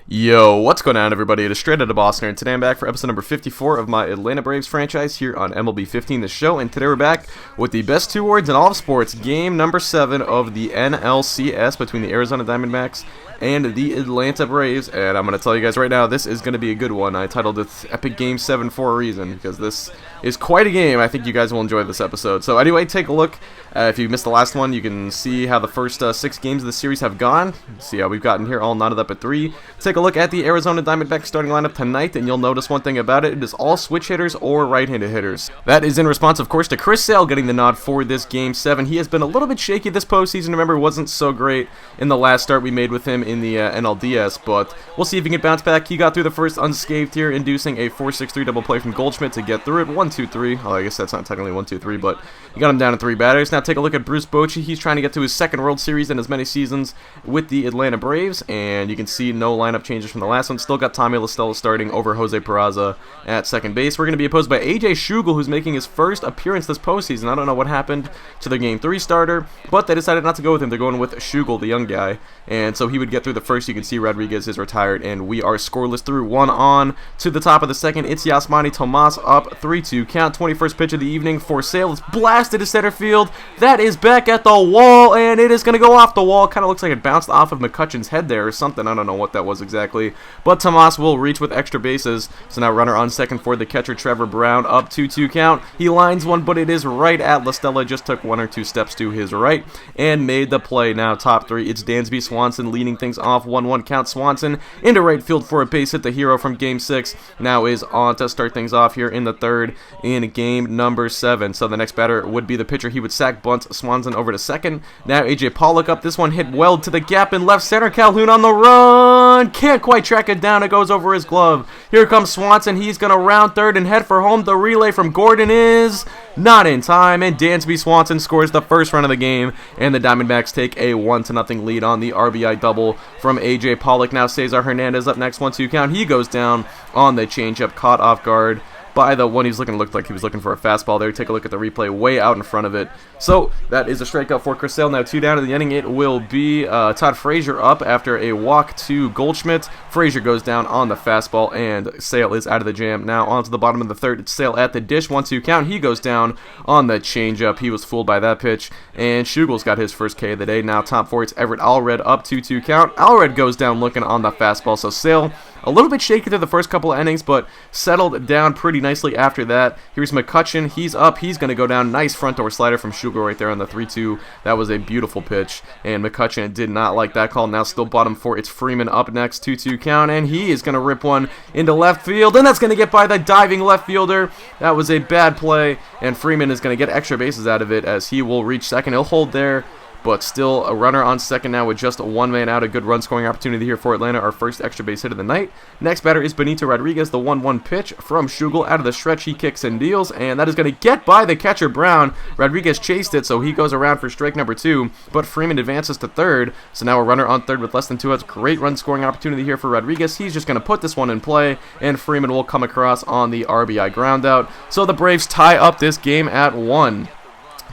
Yo, what's going on, everybody? It is Straight Outta Boston, and today I'm back for episode number 54 of my Atlanta Braves franchise here on MLB 15, the show, and today we're back with the best two awards in all of sports, game number 7 of the NLCS between the Arizona Diamondbacks and the Atlanta Braves, and I'm going to tell you guys right now, this is going to be a good one. I titled it Epic Game 7 for a reason, because this is quite a game. I think you guys will enjoy this episode. So anyway, take a look. If you missed the last one, you can see how the first 6 games of the series have gone. See how we've gotten here, all knotted up at 3. Take a look at the Arizona Diamondbacks starting lineup tonight, and you'll notice one thing about it. It is all switch hitters or right-handed hitters. That is in response, of course, to Chris Sale getting the nod for this Game 7. He has been a little bit shaky this postseason. Remember, wasn't so great in the last start we made with him in the NLDS, but we'll see if he can bounce back. He got through the first unscathed here, inducing a 4-6-3 double play from Goldschmidt to get through it. 1-2-3. Oh, I guess that's not technically 1-2-3, but you got him down to 3 batters. Now take a look at Bruce Bochy. He's trying to get to his second World Series in as many seasons with the Atlanta Braves, and you can see no lineup changes from the last one. Still got Tommy La Stella starting over Jose Peraza at second base. We're going to be opposed by AJ Schugel, who's making his first appearance this postseason. I don't know what happened to their Game 3 starter, but they decided not to go with him. They're going with Schugel, the young guy, and so he would get through the first. You can see Rodriguez is retired, and we are scoreless through 1 on to the top of the second. It's Yasmani Tomas up 3-2 count. 21st pitch of the evening for Sale. It's blasted to center field. That is back at the wall, and it is going to go off the wall. Kind of looks like it bounced off of McCutcheon's head there or something. I don't know what that was exactly, but Tomas will reach with extra bases. So now runner on second for the catcher, Trevor Brown, up 2-2 count. He lines one, but it is right at La Stella. Just took 1 or 2 steps to his right and made the play. Now top 3, it's Dansby Swanson leading things off. 1-1 count. Swanson into right field for a base hit. The hero from Game 6 now is on to start things off here in the third in game number 7. So the next batter would be the pitcher. He would sack bunt Swanson over to second. Now AJ Pollock up. This one hit well to the gap in left center. Calhoun on the run. Can't quite track it down. It goes over his glove. Here comes Swanson. He's going to round third and head for home. The relay from Gordon is not in time, and Dansby Swanson scores the first run of the game, and the Diamondbacks take a 1-0 lead on the RBI double from AJ Pollock. Now Cesar Hernandez up next, 1-2 count. He goes down on the changeup, caught off guard by the one. Looked like he was looking for a fastball there. Take a look at the replay, way out in front of it. So that is a strikeout for Chris Sale. Now 2 down in the inning. It will be Todd Frazier up after a walk to Goldschmidt. Frazier goes down on the fastball, and Sale is out of the jam. Now on to the bottom of the third. It's Sale at the dish, 1-2 count. He goes down on the changeup. He was fooled by that pitch, and Schugel's got his first K of the day. Now top 4, it's Everett Allred up 2-2 count. Allred goes down looking on the fastball. So Sale a little bit shaky through the first couple of innings, but settled down pretty nicely after that. Here's McCutcheon. He's up. He's going to go down. Nice front door slider from Schugel right there on the 3-2. That was a beautiful pitch, and McCutcheon did not like that call. Now still bottom 4. It's Freeman up next, 2-2 count, and he is going to rip one into left field, and that's going to get by the diving left fielder. That was a bad play, and Freeman is going to get extra bases out of it as he will reach second. He'll hold there, but still a runner on second now with just 1 man out. A good run scoring opportunity here for Atlanta, our first extra base hit of the night. Next batter is Benito Rodriguez, the 1-1 pitch from Schugel out of the stretch. He kicks and deals, and that is going to get by the catcher Brown. Rodriguez chased it, so he goes around for strike number 2, but Freeman advances to third. So now a runner on third with less than 2 outs. Great run scoring opportunity here for Rodriguez. He's just going to put this one in play, and Freeman will come across on the RBI ground out. So the Braves tie up this game at 1.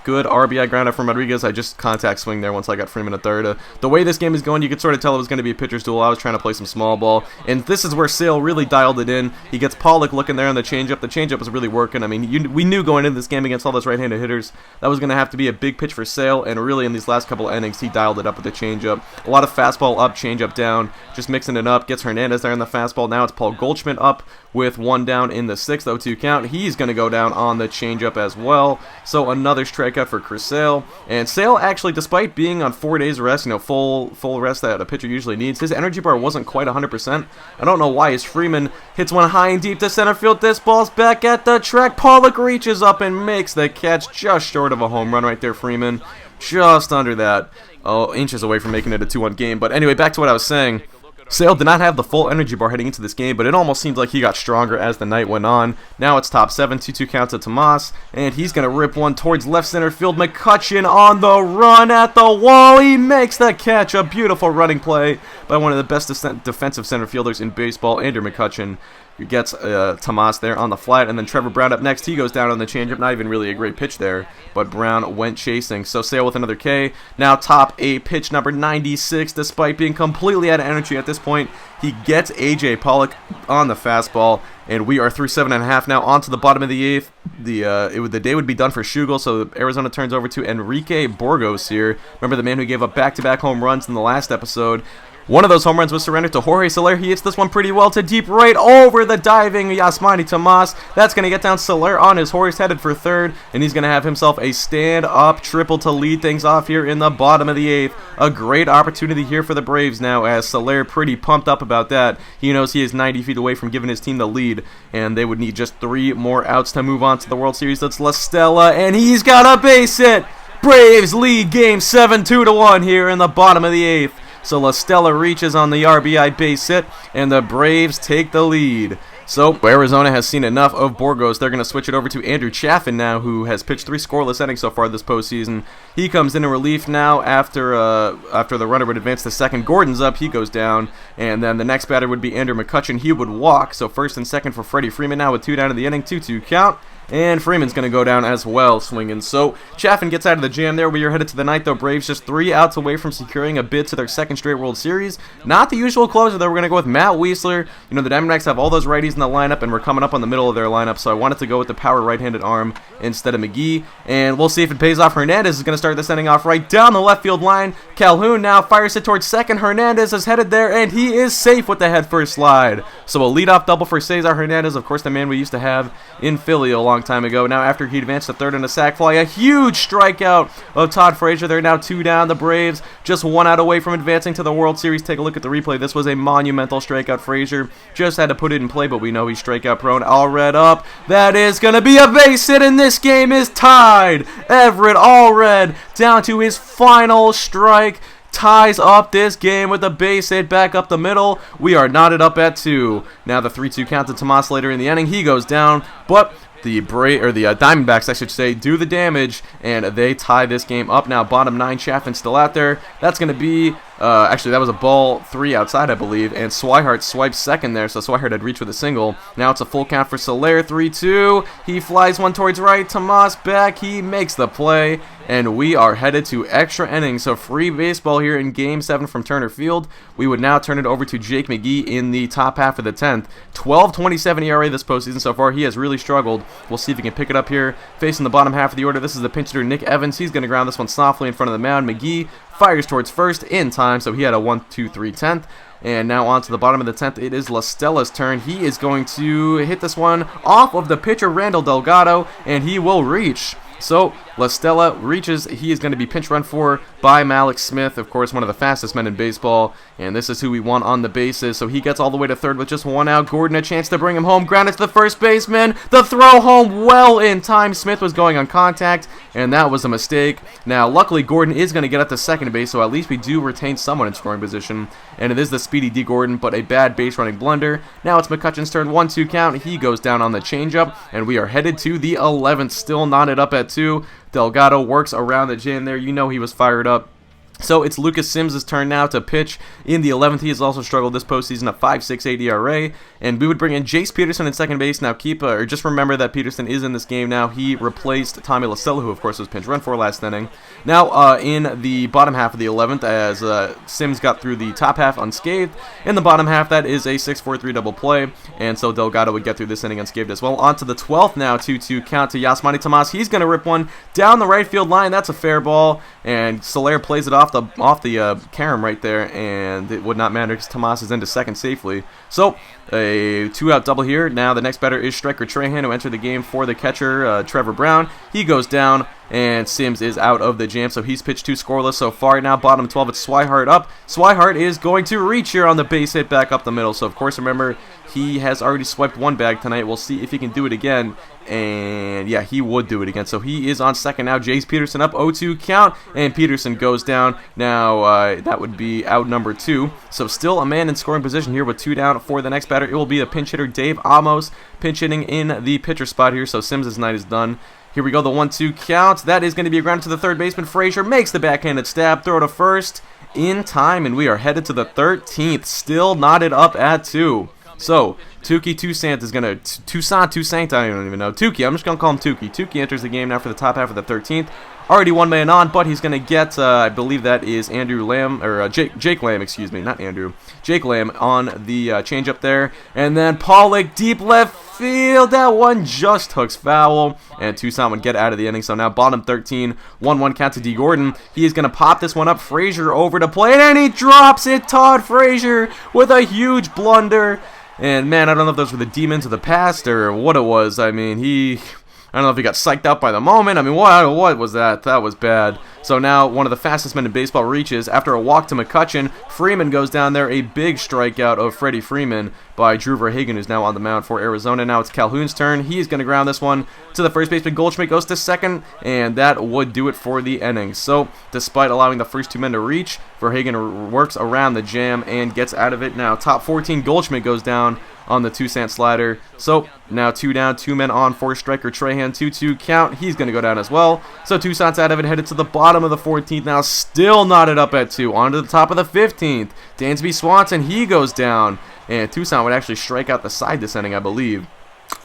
Good RBI ground out from Rodriguez. I just contact swing there once I got Freeman at third. The way this game is going, you could sort of tell it was going to be a pitcher's duel. I was trying to play some small ball, and this is where Sale really dialed it in. He gets Pollock looking there on the changeup. The changeup was really working. I mean, we knew going into this game against all those right-handed hitters that was going to have to be a big pitch for Sale, and really in these last couple of innings, he dialed it up with the changeup. A lot of fastball up, changeup down, just mixing it up. Gets Hernandez there on the fastball. Now it's Paul Goldschmidt up with 1 down in the 6th, 0-2 count. He's going to go down on the changeup as well. So another strikeout for Chris Sale. And Sale actually, despite being on 4 days rest, full rest that a pitcher usually needs, his energy bar wasn't quite 100%. I don't know why. As Freeman hits one high and deep to center field, this ball's back at the track. Pollock reaches up and makes the catch, just short of a home run right there, Freeman. Just under that. Oh, inches away from making it a 2-1 game. But anyway, back to what I was saying. Sale did not have the full energy bar heading into this game, but it almost seems like he got stronger as the night went on. Now it's top 7, 2-2 count to Tomas, and he's going to rip one towards left center field. McCutcheon on the run at the wall. He makes the catch. A beautiful running play by one of the best defensive center fielders in baseball, Andrew McCutcheon. He gets Tomas there on the flat, and then Trevor Brown up next. He goes down on the changeup. Not even really a great pitch there, but Brown went chasing. So Sale with another K. Now top 8, pitch number 96, despite being completely out of energy at this point. He gets A.J. Pollock on the fastball, and we are through 7.5 now. On to the bottom of the 8th. The day would be done for Schugel, so Arizona turns over to Enrique Burgos here. Remember the man who gave up back-to-back home runs in the last episode. One of those home runs was surrendered to Jorge Soler. He hits this one pretty well to deep right over the diving Yasmani Tomas. That's going to get down Soler on his horse, headed for third, and he's going to have himself a stand-up triple to lead things off here in the bottom of the 8th. A great opportunity here for the Braves now, as Soler pretty pumped up about that. He knows he is 90 feet away from giving his team the lead, and they would need just 3 more outs to move on to the World Series. That's La Stella, and he's got a base hit. Braves lead Game 7 2-1 here in the bottom of the 8th. So La Stella reaches on the RBI base hit, and the Braves take the lead. So Arizona has seen enough of Burgos. They're going to switch it over to Andrew Chaffin now, who has pitched 3 scoreless innings so far this postseason. He comes in relief now after the runner would advance to second. Gordon's up, he goes down, and then the next batter would be Andrew McCutchen. He would walk, so first and second for Freddie Freeman now with 2 down in the inning, 2-2 count. And Freeman's going to go down as well, swinging. So Chaffin gets out of the jam there. We are headed to the 9th, though. Braves just 3 outs away from securing a bid to their 2nd straight World Series. Not the usual closer, though. We're going to go with Matt Weisler. You know, the Diamondbacks have all those righties in the lineup, and we're coming up on the middle of their lineup, so I wanted to go with the power right-handed arm instead of McGee. And we'll see if it pays off. Hernandez is going to start this inning off right down the left field line. Calhoun now fires it towards second. Hernandez is headed there, and he is safe with the head-first slide. So a leadoff double for Cesar Hernandez, of course, the man we used to have in Philly a long time ago. Now, after he advanced to third in a sac fly, a huge strikeout of Todd Frazier. They're now 2 down. The Braves just 1 out away from advancing to the World Series. Take a look at the replay. This was a monumental strikeout. Frazier just had to put it in play, but we know he's strikeout prone. Allred up. That is going to be a base hit, and this game is tied. Everett Allred down to his final strike. Ties up this game with a base hit back up the middle. We are knotted up at 2. Now the 3-2 count to Tomas later in the inning. He goes down, but the Diamondbacks, I should say, do the damage, and they tie this game up. Now bottom 9, Chaffin still out there. That's going to be actually, that was a ball 3 outside, I believe, and Swihart swipes second there, so Swihart had reached with a single. Now it's a full count for Soler, 3-2. He flies one towards right. Tomas back. He makes the play, and we are headed to extra innings. So free baseball here in Game 7 from Turner Field. We would now turn it over to Jake McGee in the top half of the 10th. 12.27 ERA this postseason so far. He has really struggled. We'll see if he can pick it up here. Facing the bottom half of the order, this is the pinch hitter Nick Evans. He's going to ground this one softly in front of the mound. McGee fires towards first in time, so he had a 1-2-3 10th. And now on to the bottom of the 10th, it is La Stella's turn. He is going to hit this one off of the pitcher Randall Delgado, and he will reach. So La Stella reaches. He is going to be pinch run for by Malik Smith, of course, one of the fastest men in baseball, and this is who we want on the bases. So he gets all the way to third with just 1 out. Gordon a chance to bring him home. Grounded to the first baseman. The throw home well in time. Smith was going on contact, and that was a mistake. Now, luckily, Gordon is going to get up to second base, so at least we do retain someone in scoring position, and it is the speedy D. Gordon, but a bad base running blunder. Now it's McCutchen's turn. 1-2 count. He goes down on the changeup, and we are headed to the 11th, still knotted up at 2. Delgado works around the jam there. You know he was fired up. So it's Lucas Sims' turn now to pitch in the 11th. He has also struggled this postseason, a 5.68 ERA. And we would bring in Jace Peterson in second base. Now just remember that Peterson is in this game now. He replaced Tommy La Stella, who of course was pinch run for last inning. Now in the bottom half of the 11th, as Sims got through the top half unscathed. In the bottom half, that is a 6-4-3 double play. And so Delgado would get through this inning unscathed as well. On to the 12th now, 2-2 count to Yasmani Tomas. He's going to rip one down the right field line. That's a fair ball. And Soler plays it off the carom right there, and it would not matter because Tomas is into second safely. So a 2-out double here. Now the next batter is Striker Trahan, who entered the game for the catcher Trevor Brown. He goes down, and Sims is out of the jam, so he's pitched 2 scoreless so far. Now bottom 12, it's Swihart up. Swihart is going to reach here on the base hit back up the middle. So of course, remember, he has already swiped 1 bag tonight. We'll see if he can do it again. And yeah, he would do it again. So he is on second now. Jace Peterson up, 0-2 count, and Peterson goes down. Now that would be out number 2. So still a man in scoring position here with 2 down for the next batter. It will be a pinch hitter, Dave Amos, pinch hitting in the pitcher spot here. So Sims' night is done. Here we go, the 1-2 count. That is going to be a ground to the third baseman. Frazier makes the backhanded stab, throw to first in time, and we are headed to the 13th, still knotted up at 2. So, Touki Toussaint is going to... Toussaint, I don't even know. Touki, I'm just going to call him Touki. Touki enters the game now for the top half of the 13th. Already one man on, but he's going to get, I believe that is Andrew Lamb, or Jake Lamb, excuse me, not Andrew. Jake Lamb on the change up there. And then Pollock, deep left field. That one just hooks foul. And Toussaint would get out of the inning. So now bottom 13, 1-1 count to D. Gordon. He is going to pop this one up. Frazier over to play, and he drops it. Todd Frazier with a huge blunder. And man, I don't know if those were the demons of the past or what it was. I mean, I don't know if he got psyched out by the moment. I mean, what was that? That was bad. So now one of the fastest men in baseball reaches. After a walk to McCutchen, Freeman goes down there. A big strikeout of Freddie Freeman by Drew Verhagen, who's now on the mound for Arizona. Now it's Calhoun's turn. He's going to ground this one to the first baseman. Goldschmidt goes to second, and that would do it for the inning. So despite allowing the first two men to reach, Verhagen works around the jam and gets out of it. Now top 14, Goldschmidt goes down on the Toussaint slider. So now 2 down, 2 men on for striker Trahan. 2-2 count. He's going to go down as well. So Toussaint's out of it, headed to the bottom of the 14th. Now still knotted up at 2. On to the top of the 15th. Dansby Swanson, he goes down. And Toussaint would actually strike out the side this inning, I believe.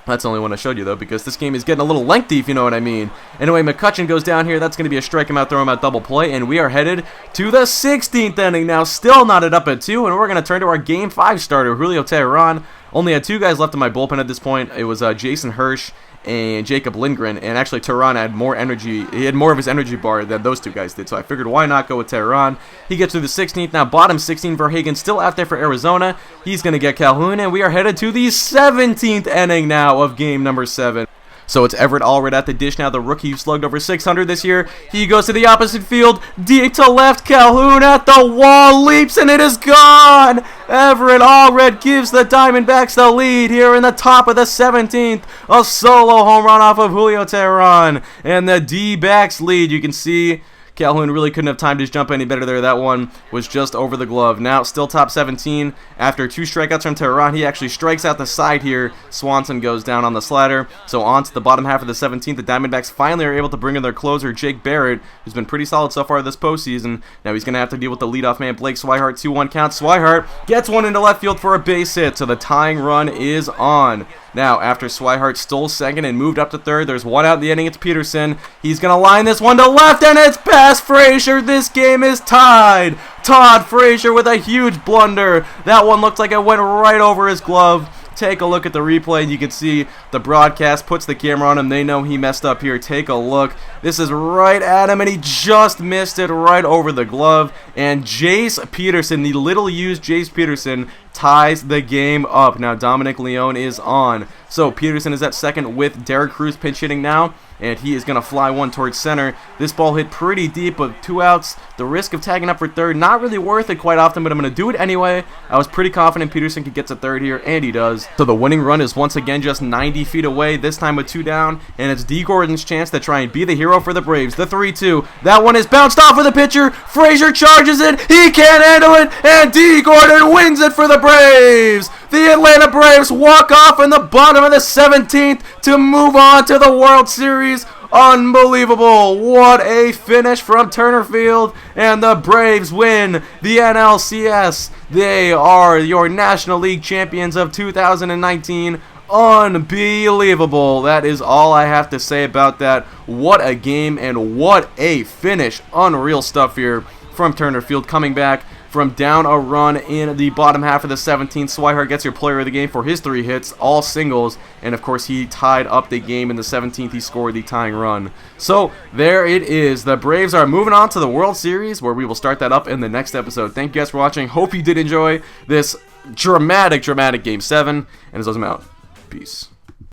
That's the only one I showed you, though, because this game is getting a little lengthy, if you know what I mean. Anyway, McCutchen goes down here. That's going to be a strike him out, throw him out, double play. And we are headed to the 16th inning now. Still knotted up at 2. And we're going to turn to our Game 5 starter, Julio Teheran. Only had 2 guys left in my bullpen at this point. It was Jason Hirsch and Jacob Lindgren, and actually Teheran had more energy. He had more of his energy bar than those 2 guys did, so I figured why not go with Teheran. He gets through the 16th. Now bottom 16, Verhagen still out there for Arizona. He's going to get Calhoun, and we are headed to the 17th inning now of game number 7. So it's Everett Allred at the dish now, the rookie who slugged over 600 this year. He goes to the opposite field, deep to left. Calhoun at the wall, leaps, and it is gone. Everett Allred gives the Diamondbacks the lead here in the top of the 17th. A solo home run off of Julio Teheran. And the D-backs lead. You can see Calhoun really couldn't have timed his jump any better there. That one was just over the glove. Now still top 17. After 2 strikeouts from Teheran, he actually strikes out the side here. Swanson goes down on the slider. So on to the bottom half of the 17th. The Diamondbacks finally are able to bring in their closer, Jake Barrett, who's been pretty solid so far this postseason. Now he's going to have to deal with the leadoff man, Blake Swihart. 2-1 count. Swihart gets one into left field for a base hit. So the tying run is on. Now, after Swihart stole second and moved up to third, there's 1 out in the inning. It's Peterson. He's going to line this one to left, and it's past Frazier. This game is tied. Todd Frazier with a huge blunder. That one looked like it went right over his glove. Take a look at the replay, and you can see the broadcast puts the camera on him. They know he messed up here. Take a look. This is right at him, and he just missed it right over the glove. And Jace Peterson, the little-used Jace Peterson, ties the game up. Now Dominic Leone is on. So Peterson is at second with Derek Cruz pinch hitting now. And he is going to fly one towards center. This ball hit pretty deep, but 2 outs. The risk of tagging up for third, not really worth it quite often, but I'm going to do it anyway. I was pretty confident Peterson could get to third here, and he does. So the winning run is once again just 90 feet away, this time with 2 down. And it's D. Gordon's chance to try and be the hero for the Braves. The 3-2. That one is bounced off of the pitcher. Frazier charges it. He can't handle it. And D. Gordon wins it for the Braves. The Atlanta Braves walk off in the bottom of the 17th to move on to the World Series. Unbelievable. What a finish from Turner Field. And the Braves win the NLCS. They are your National League champions of 2019. Unbelievable. That is all I have to say about that. What a game and what a finish. Unreal stuff here from Turner Field, coming back from down a run in the bottom half of the 17th. Swihart gets your player of the game for his 3 hits, all singles, and of course he tied up the game in the 17th. He scored the tying run. So there it is. The Braves are moving on to the World Series, where we will start that up in the next episode. Thank you guys for watching. Hope you did enjoy this dramatic Game 7, and as always, I'm out. Peace.